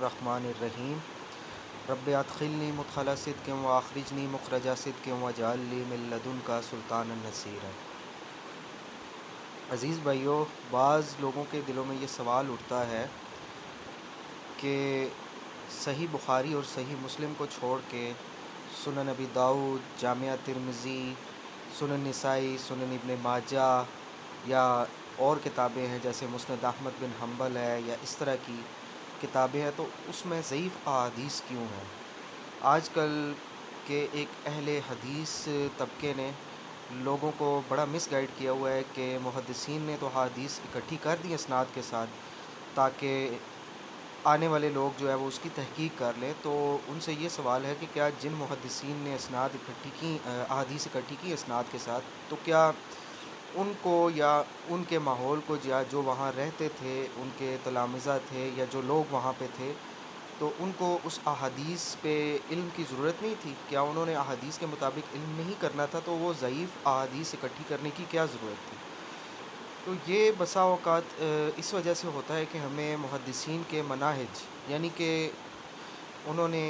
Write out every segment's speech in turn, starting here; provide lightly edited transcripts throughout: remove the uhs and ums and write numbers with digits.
الرحمن الرحیم رب ادخلنی مدخل صدق واخرجنی مخرج صدق واجعل لی من لدنک سلطانا نصیرا۔ عزیز بھائیو، بعض لوگوں کے دلوں میں یہ سوال اٹھتا ہے کہ صحیح بخاری اور صحیح مسلم کو چھوڑ کے سنن ابی داؤد، جامعہ ترمذی، سنن نسائی، سنن ابن ماجہ یا اور کتابیں ہیں جیسے مسند احمد بن حنبل ہے یا اس طرح کی کتابیں ہیں، تو اس میں ضعیف احادیث کیوں ہیں؟ آج کل کے ایک اہل حدیث طبقے نے لوگوں کو بڑا مس گائیڈ کیا ہوا ہے کہ محدثین نے تو حدیث اکٹھی کر دی اسناد کے ساتھ تاکہ آنے والے لوگ جو ہے وہ اس کی تحقیق کر لیں۔ تو ان سے یہ سوال ہے کہ کیا جن محدثین نے اسناد اکٹھی کی، احادیث اکٹھی کی اسناد کے ساتھ، تو کیا ان کو یا ان کے ماحول کو یا جو وہاں رہتے تھے، ان کے تلامذہ تھے یا جو لوگ وہاں پہ تھے، تو ان کو اس احادیث پہ علم کی ضرورت نہیں تھی؟ کیا انہوں نے احادیث کے مطابق علم نہیں کرنا تھا؟ تو وہ ضعیف احادیث اکٹھی کرنے کی کیا ضرورت تھی؟ تو یہ بسا اوقات اس وجہ سے ہوتا ہے کہ ہمیں محدثین کے مناہج، یعنی کہ انہوں نے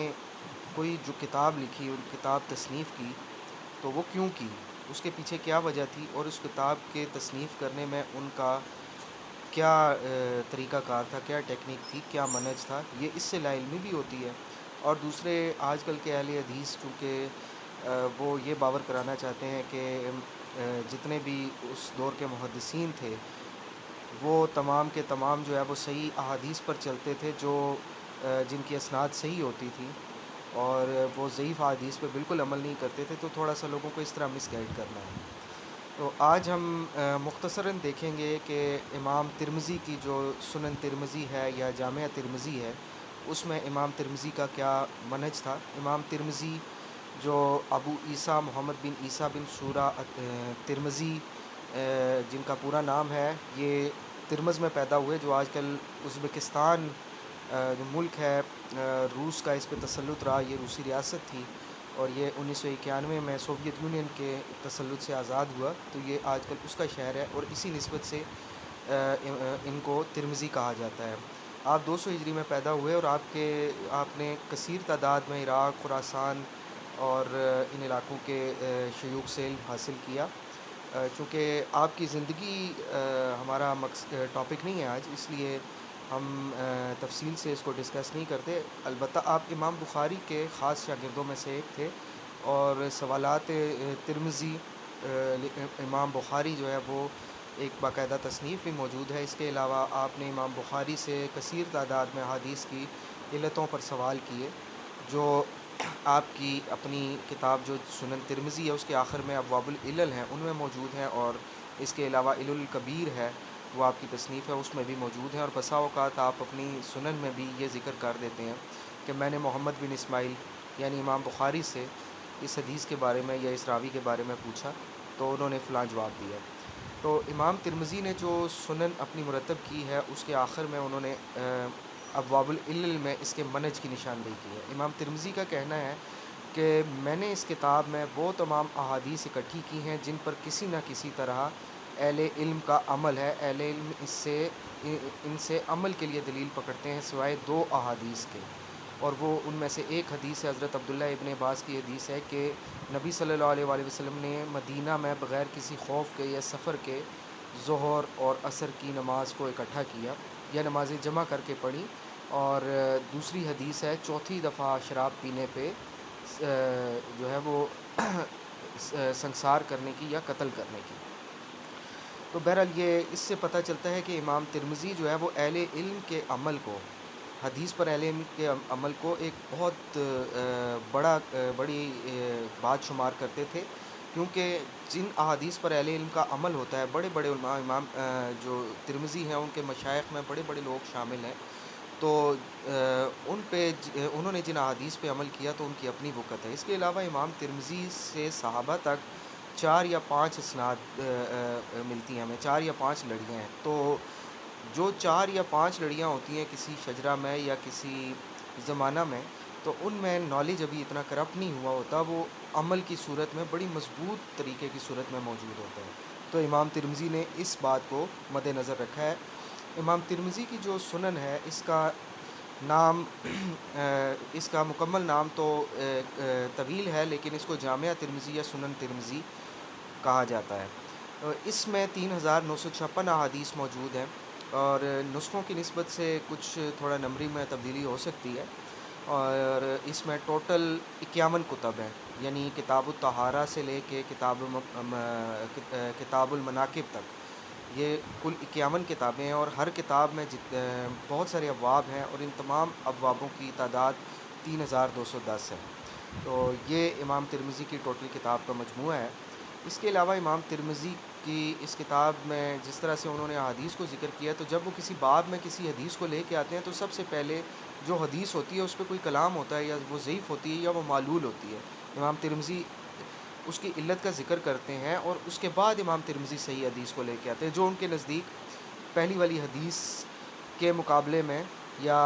کوئی جو کتاب لکھی، ان کتاب تصنیف کی، تو وہ کیوں کی، اس کے پیچھے کیا وجہ تھی، اور اس کتاب کے تصنیف کرنے میں ان کا کیا طریقہ کار تھا، کیا ٹیکنیک تھی، کیا منہج تھا، یہ اس سے لا علمی بھی ہوتی ہے۔ اور دوسرے آج کل کے اہل حدیث چونکہ وہ یہ باور کرانا چاہتے ہیں کہ جتنے بھی اس دور کے محدثین تھے وہ تمام کے تمام جو ہے وہ صحیح احادیث پر چلتے تھے، جو جن کی اسناد صحیح ہوتی تھی، اور وہ ضعیف احادیث پہ بالکل عمل نہیں کرتے تھے۔ تو تھوڑا سا لوگوں کو اس طرح مس گائیڈ کرنا ہے۔ تو آج ہم مختصراً دیکھیں گے کہ امام ترمذی کی جو سنن ترمذی ہے یا جامعہ ترمذی ہے، اس میں امام ترمذی کا کیا منہج تھا۔ امام ترمذی جو ابو عیسیٰ محمد بن عیسیٰ بن سورہ ترمذی جن کا پورا نام ہے، یہ ترمذ میں پیدا ہوئے، جو آج کل ازبکستان جو ملک ہے، روس کا اس پہ تسلط رہا، یہ روسی ریاست تھی، اور یہ 1991 میں سوویت یونین کے تسلط سے آزاد ہوا، تو یہ آج کل اس کا شہر ہے، اور اسی نسبت سے ان کو ترمذی کہا جاتا ہے۔ آپ 200 ہجری میں پیدا ہوئے، اور آپ نے کثیر تعداد میں عراق، خراسان اور ان علاقوں کے شیوخ سے علم حاصل کیا۔ چونکہ آپ کی زندگی ہمارا ٹاپک نہیں ہے آج، اس لیے ہم تفصیل سے اس کو ڈسکس نہیں کرتے۔ البتہ آپ امام بخاری کے خاص شاگردوں میں سے ایک تھے، اور سوالات ترمذی امام بخاری جو ہے وہ ایک باقاعدہ تصنیف بھی موجود ہے۔ اس کے علاوہ آپ نے امام بخاری سے کثیر تعداد میں احادیث کی علتوں پر سوال کیے، جو آپ کی اپنی کتاب جو سنن ترمذی ہے اس کے آخر میں ابواب العلل ہیں، ان میں موجود ہیں، اور اس کے علاوہ علل الکبیر ہے، وہ آپ کی تصنیف ہے، اس میں بھی موجود ہیں۔ اور بسا اوقات آپ اپنی سنن میں بھی یہ ذکر کر دیتے ہیں کہ میں نے محمد بن اسماعیل یعنی امام بخاری سے اس حدیث کے بارے میں یا اس راوی کے بارے میں پوچھا، تو انہوں نے فلاں جواب دیا۔ تو امام ترمذی نے جو سنن اپنی مرتب کی ہے، اس کے آخر میں انہوں نے ابواب العلل میں اس کے منہج کی نشاندہی کی ہے۔ امام ترمذی کا کہنا ہے کہ میں نے اس کتاب میں وہ تمام احادیث اکٹھی کی ہیں جن پر کسی نہ کسی طرح اہل علم کا عمل ہے، اہل علم ان سے عمل کے لیے دلیل پکڑتے ہیں، سوائے 2 احادیث کے، اور وہ ان میں سے ایک حدیث ہے حضرت عبداللہ ابن عباس کی حدیث ہے کہ نبی صلی اللہ علیہ وآلہ وسلم نے مدینہ میں بغیر کسی خوف کے یا سفر کے ظہر اور عصر کی نماز کو اکٹھا کیا یا نمازیں جمع کر کے پڑھی، اور دوسری حدیث ہے چوتھی دفعہ شراب پینے پہ جو ہے وہ سنسار کرنے کی یا قتل کرنے کی۔ تو بہرحال یہ اس سے پتہ چلتا ہے کہ امام ترمذی جو ہے وہ اہل علم کے عمل کو، حدیث پر اہل علم کے عمل کو ایک بہت بڑی بات شمار کرتے تھے، کیونکہ جن احادیث پر اہل علم کا عمل ہوتا ہے، بڑے بڑے علماء، امام جو ترمذی ہیں ان کے مشائخ میں بڑے بڑے لوگ شامل ہیں، تو ان پہ انہوں نے جن احادیث پہ عمل کیا تو ان کی اپنی وقت ہے۔ اس کے علاوہ امام ترمذی سے صحابہ تک 4 یا 5 اسناد ملتی ہیں ہمیں، 4 یا 5 لڑیاں ہیں۔ تو جو 4 یا 5 لڑیاں ہوتی ہیں کسی شجرہ میں یا کسی زمانہ میں، تو ان میں نالج ابھی اتنا کرپٹ نہیں ہوا ہوتا، وہ عمل کی صورت میں بڑی مضبوط طریقے کی صورت میں موجود ہوتا ہے۔ تو امام ترمذی نے اس بات کو مد نظر رکھا ہے۔ امام ترمذی کی جو سنن ہے، اس کا نام اس کا مکمل نام تو طویل ہے، لیکن اس کو جامعہ ترمذی یا سنن ترمذی کہا جاتا ہے۔ اس میں 3956 احادیث موجود ہیں، اور نسخوں کی نسبت سے کچھ تھوڑا نمبری میں تبدیلی ہو سکتی ہے، اور اس میں ٹوٹل 51 کتب ہیں، یعنی کتاب الطہارہ سے لے کے کتاب المناقب تک، یہ کل 51 کتابیں ہیں، اور ہر کتاب میں بہت سارے ابواب ہیں، اور ان تمام ابوابوں کی تعداد 3210 ہے۔ تو یہ امام ترمذی کی ٹوٹل کتاب کا مجموعہ ہے۔ اس کے علاوہ امام ترمذی کی اس کتاب میں جس طرح سے انہوں نے احادیث کو ذکر کیا، تو جب وہ کسی باب میں کسی حدیث کو لے کے آتے ہیں تو سب سے پہلے جو حدیث ہوتی ہے اس پہ کوئی کلام ہوتا ہے، یا وہ ضعیف ہوتی ہے یا وہ معلول ہوتی ہے، امام ترمذی اس کی علت کا ذکر کرتے ہیں، اور اس کے بعد امام ترمذی صحیح حدیث کو لے کے آتے ہیں، جو ان کے نزدیک پہلی والی حدیث کے مقابلے میں یا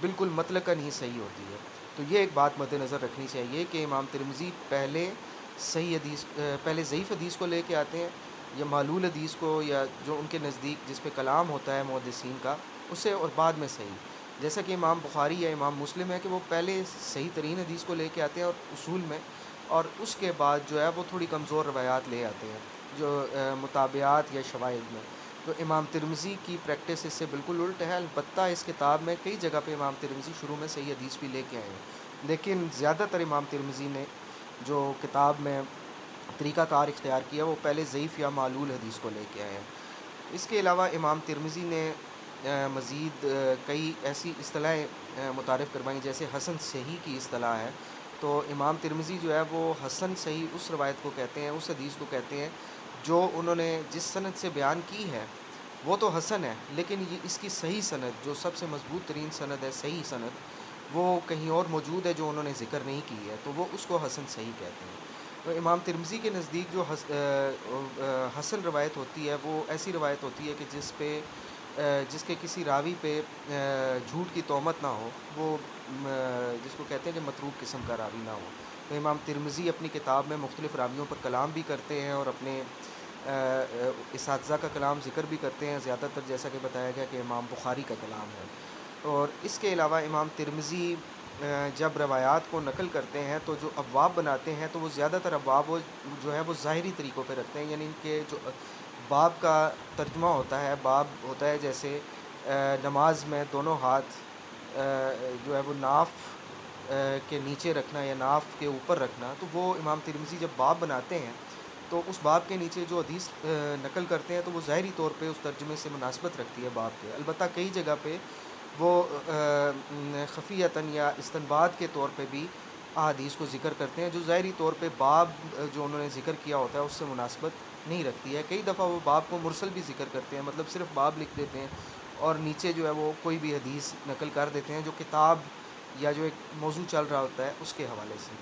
بالکل مطلقاً ہی صحیح ہوتی ہے۔ تو یہ ایک بات مد نظر رکھنی چاہیے کہ امام ترمذی پہلے ضعیف حدیث کو لے کے آتے ہیں، یا معلول حدیث کو، یا جو ان کے نزدیک جس پہ کلام ہوتا ہے محدثین کا، اسے، اور بعد میں صحیح۔ جیسا کہ امام بخاری یا امام مسلم ہے کہ وہ پہلے صحیح ترین حدیث کو لے کے آتے ہیں اور اصول میں، اور اس کے بعد جو ہے وہ تھوڑی کمزور روایات لے آتے ہیں جو متابعات یا شواہد میں۔ تو امام ترمذی کی پریکٹس اس سے بالکل الٹ ہے، البتہ اس کتاب میں کئی جگہ پہ امام ترمذی شروع میں صحیح حدیث بھی لے کے آئے ہیں، لیکن زیادہ تر امام ترمذی نے جو کتاب میں طریقہ کار اختیار کیا وہ پہلے ضعیف یا معلول حدیث کو لے کے آئے ہیں۔ اس کے علاوہ امام ترمذی نے مزید کئی ایسی اصطلاحیں متعارف کروائیں، جیسے حسن صحیح کی اصطلاح ہے۔ تو امام ترمذی جو ہے وہ حسن صحیح اس روایت کو کہتے ہیں، اس حدیث کو کہتے ہیں جو انہوں نے جس سند سے بیان کی ہے وہ تو حسن ہے، لیکن یہ اس کی صحیح سند، جو سب سے مضبوط ترین سند ہے، صحیح سند، وہ کہیں اور موجود ہے جو انہوں نے ذکر نہیں کی ہے، تو وہ اس کو حسن صحیح کہتے ہیں۔ تو امام ترمذی کے نزدیک جو حسن روایت ہوتی ہے وہ ایسی روایت ہوتی ہے کہ جس کے کسی راوی پہ جھوٹ کی تہمت نہ ہو، وہ جس کو کہتے ہیں کہ متروک قسم کا راوی نہ ہو۔ تو امام ترمذی اپنی کتاب میں مختلف راویوں پر کلام بھی کرتے ہیں، اور اپنے اساتذہ کا کلام ذکر بھی کرتے ہیں، زیادہ تر جیسا کہ بتایا گیا کہ امام بخاری کا کلام ہے۔ اور اس کے علاوہ امام ترمذی جب روایات کو نقل کرتے ہیں تو جو ابواب بناتے ہیں تو وہ زیادہ تر ابواب جو ہے وہ ظاہری طریقوں پہ رکھتے ہیں، یعنی ان کے جو باب کا ترجمہ ہوتا ہے، باب ہوتا ہے جیسے نماز میں دونوں ہاتھ جو ہے وہ ناف کے نیچے رکھنا یا ناف کے اوپر رکھنا، تو وہ امام ترمذی جب باب بناتے ہیں تو اس باب کے نیچے جو حدیث نقل کرتے ہیں تو وہ ظاہری طور پہ اس ترجمے سے مناسبت رکھتی ہے باب کے، البتہ کئی جگہ پہ وہ خفیتاً یا استنباط کے طور پہ بھی احادیث کو ذکر کرتے ہیں جو ظاہری طور پہ باب جو انہوں نے ذکر کیا ہوتا ہے اس سے مناسبت نہیں رکھتی ہے۔ کئی دفعہ وہ باب کو مرسل بھی ذکر کرتے ہیں، مطلب صرف باب لکھ دیتے ہیں اور نیچے جو ہے وہ کوئی بھی حدیث نقل کر دیتے ہیں جو کتاب یا جو ایک موضوع چل رہا ہوتا ہے اس کے حوالے سے۔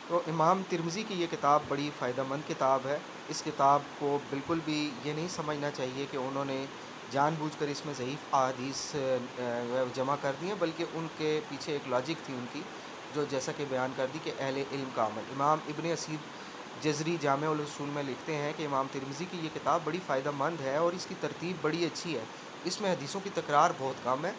تو امام ترمذی کی یہ کتاب بڑی فائدہ مند کتاب ہے۔ اس کتاب کو بالکل بھی یہ نہیں سمجھنا چاہیے کہ انہوں نے جان بوجھ کر اس میں ضعیف احادیث جمع کر دی ہیں، بلکہ ان کے پیچھے ایک لاجک تھی ان کی، جو جیسا کہ بیان کر دی کہ اہل علم کا عمل۔ امام ابن اسید جزری جامع الاصول میں لکھتے ہیں کہ امام ترمذی کی یہ کتاب بڑی فائدہ مند ہے اور اس کی ترتیب بڑی اچھی ہے، اس میں حدیثوں کی تکرار بہت کم ہے،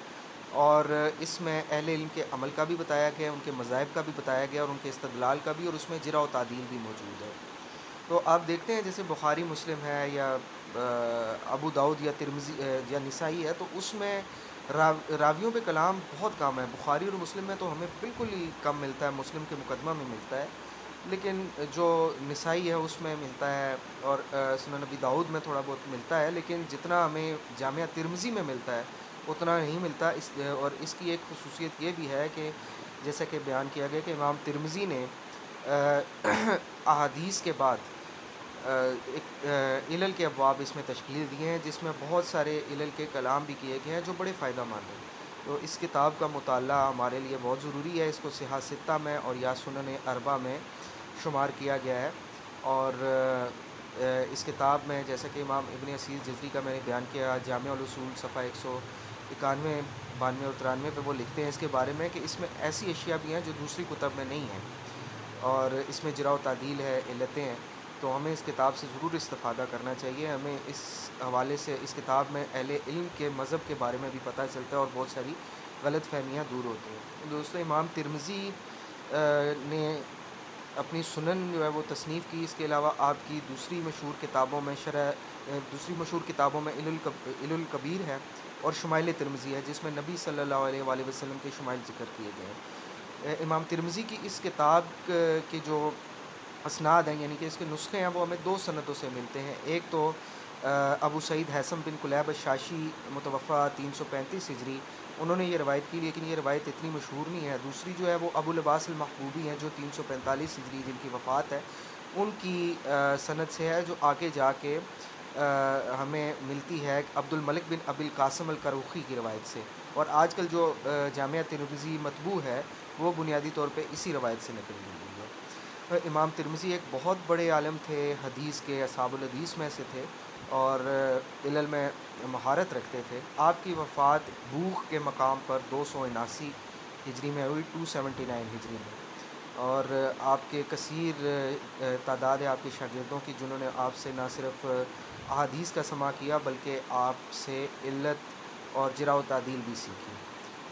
اور اس میں اہل علم کے عمل کا بھی بتایا گیا، ان کے مذاہب کا بھی بتایا گیا، اور ان کے استدلال کا بھی، اور اس میں جرح و تعدیل بھی موجود ہے۔ تو آپ دیکھتے ہیں جیسے بخاری مسلم ہے یا ابو داؤد یا ترمذی یا نسائی ہے، تو اس میں راویوں پہ کلام بہت کم ہے۔ بخاری اور مسلم میں تو ہمیں بالکل ہی کم ملتا ہے، مسلم کے مقدمہ میں ملتا ہے، لیکن جو نسائی ہے اس میں ملتا ہے، اور سنن ابی داؤد میں تھوڑا بہت ملتا ہے، لیکن جتنا ہمیں جامعہ ترمذی میں ملتا ہے اتنا نہیں ملتا۔ اور اس کی ایک خصوصیت یہ بھی ہے کہ جیسا کہ بیان کیا گیا کہ امام ترمذی نے احادیث کے بعد ایک علل کے ابواب اس میں تشکیل دیے ہیں، جس میں بہت سارے علل کے کلام بھی کیے گئے ہیں جو بڑے فائدہ مند ہیں۔ تو اس کتاب کا مطالعہ ہمارے لیے بہت ضروری ہے، اس کو صحاح ستہ میں اور یا سنن اربع میں شمار کیا گیا ہے، اور اس کتاب میں جیسا کہ امام ابن اسیر جزری کا میں نے بیان کیا، جامع الاصول صفحہ 191، 92 اور 93 پہ وہ لکھتے ہیں اس کے بارے میں کہ اس میں ایسی اشیاء بھی ہیں جو دوسری کتب میں نہیں ہیں، اور اس میں جرح و تعدیل ہے، علتیں ہیں، تو ہمیں اس کتاب سے ضرور استفادہ کرنا چاہیے۔ ہمیں اس حوالے سے اس کتاب میں اہل علم کے مذہب کے بارے میں بھی پتہ چلتا ہے اور بہت ساری غلط فہمیاں دور ہوتی ہیں۔ دوستو امام ترمذی نے اپنی سنن جو ہے وہ تصنیف کی، اس کے علاوہ آپ کی دوسری مشہور کتابوں میں علل الکبیر ہے اور شمائل ترمذی ہے، جس میں نبی صلی اللہ علیہ وآلہ وسلم کے شمائل ذکر کیے گئے ہیں۔ امام ترمذی کی اس کتاب کے جو اسناد ہیں، یعنی کہ اس کے نسخے ہیں، وہ ہمیں دو سندوں سے ملتے ہیں۔ ایک تو ابو سعید حیثم بن کلیب الشاشی متوفہ 335 ہجری، انہوں نے یہ روایت کی، لیکن یہ روایت اتنی مشہور نہیں ہے۔ دوسری جو ہے وہ ابو العباس المحبوبی ہیں، جو 345 ہجری جن کی وفات ہے، ان کی سند سے ہے، جو آگے جا کے ہمیں ملتی ہے عبد الملک بن ابی القاسم الکروخی کی روایت سے، اور آج کل جو جامعہ ترمذی مطبوع ہے وہ بنیادی طور پہ اسی روایت سے نقل کی گئی ہے۔ امام ترمذی ایک بہت بڑے عالم تھے، حدیث کے اصحاب الحدیث میں سے تھے، اور علل میں مہارت رکھتے تھے۔ آپ کی وفات بوخ کے مقام پر 279 ہجری میں ہوئی، 279 ہجری میں، اور آپ کے کثیر تعداد ہے آپ کے شاگردوں کی، جنہوں نے آپ سے نہ صرف احادیث کا سماع کیا بلکہ آپ سے علت اور جرح و تعدیل بھی سیکھی۔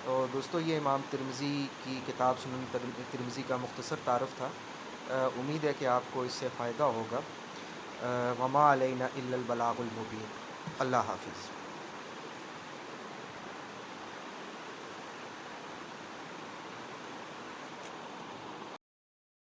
اور دوستو یہ امام ترمذی کی کتاب سنن ترمذی کا مختصر تعارف تھا۔ امید ہے کہ آپ کو اس سے فائدہ ہوگا۔ وما علینا الا البلاغ المبین۔ اللہ حافظ۔